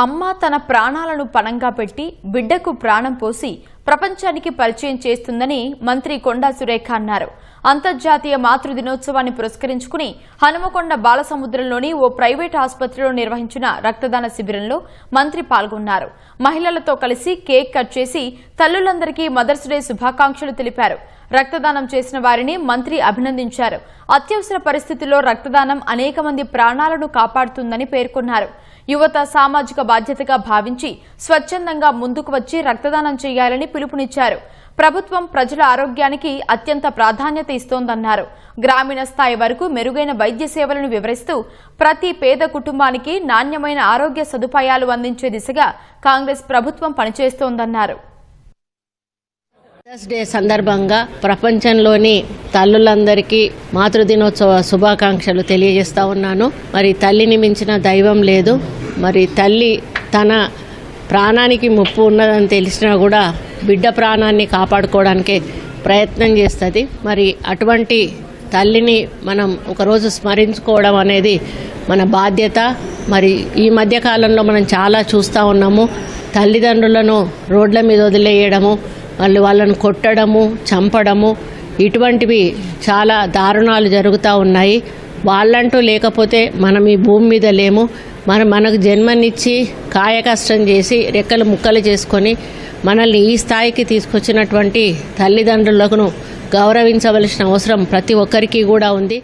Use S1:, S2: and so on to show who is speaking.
S1: అమ్మ తన ప్రాణాలను పణంగా పెట్టి బిడ్డకు ప్రాణం పోసి ప్రపంచానికి పరిచయం చేస్తుందని మంత్రి కొండా సురేఖ అన్నారు. అంతర్జాతీయ మాతృ దినోత్సవాన్ని పురస్కరించుకుని హనుమకొండ బాలసముద్రంలోని ఓ ప్రైవేట్ ఆసుపత్రిలో నిర్వహించిన రక్తదాన శిబిరంలో మంత్రి పాల్గొన్నారు. మహిళలతో కలిసి కేక్ కట్ చేసి తల్లులందరికీ మదర్స్ డే శుభాకాంక్షలు తెలిపారు. రక్తదానం చేసిన వారిని మంత్రి అభినందించారు. అత్యవసర పరిస్థితుల్లో రక్తదానం అనేక మంది ప్రాణాలను కాపాడుతుందని పేర్కొన్నారు. యువత సామాజిక బాధ్యతగా భావించి స్వచ్ఛందంగా ముందుకు వచ్చి రక్తదానం చేయాలని పిలుపునిచ్చారు. ప్రభుత్వం ప్రజల ఆరోగ్యానికి అత్యంత ప్రాధాన్యత ఇస్తోందన్నారు. గ్రామీణ స్థాయి వరకు మెరుగైన వైద్య సేవలను వివరిస్తూ ప్రతి పేద కుటుంబానికి నాణ్యమైన ఆరోగ్య సదుపాయాలు అందించే దిశగా కాంగ్రెస్ ప్రభుత్వం పనిచేస్తోందన్నారు.
S2: మదర్స్ డే సందర్భంగా ప్రపంచంలోని తల్లులందరికీ మాతృదినోత్సవ శుభాకాంక్షలు తెలియజేస్తా ఉన్నాను. మరి తల్లిని మించిన దైవం లేదు. మరి తల్లి తన ప్రాణానికి ముప్పు ఉన్నదని తెలిసినా కూడా బిడ్డ ప్రాణాన్ని కాపాడుకోవడానికే ప్రయత్నం చేస్తుంది. మరి అటువంటి తల్లిని మనం ఒకరోజు స్మరించుకోవడం అనేది మన బాధ్యత. మరి ఈ మధ్యకాలంలో మనం చాలా చూస్తూ ఉన్నాము. తల్లిదండ్రులను రోడ్ల మీద వదిలేయడము, వాళ్ళను కొట్టడము, చంపడము, ఇటువంటివి చాలా దారుణాలు జరుగుతూ ఉన్నాయి. వాళ్ళంటూ లేకపోతే మనం ఈ భూమి మీద లేము. మనకు జన్మనిచ్చి కాయకష్టం చేసి రెక్కలు ముక్కలు చేసుకొని మనల్ని ఈ స్థాయికి తీసుకొచ్చినటువంటి తల్లిదండ్రులను గౌరవించవలసిన అవసరం ప్రతి ఒక్కరికి కూడా ఉంది.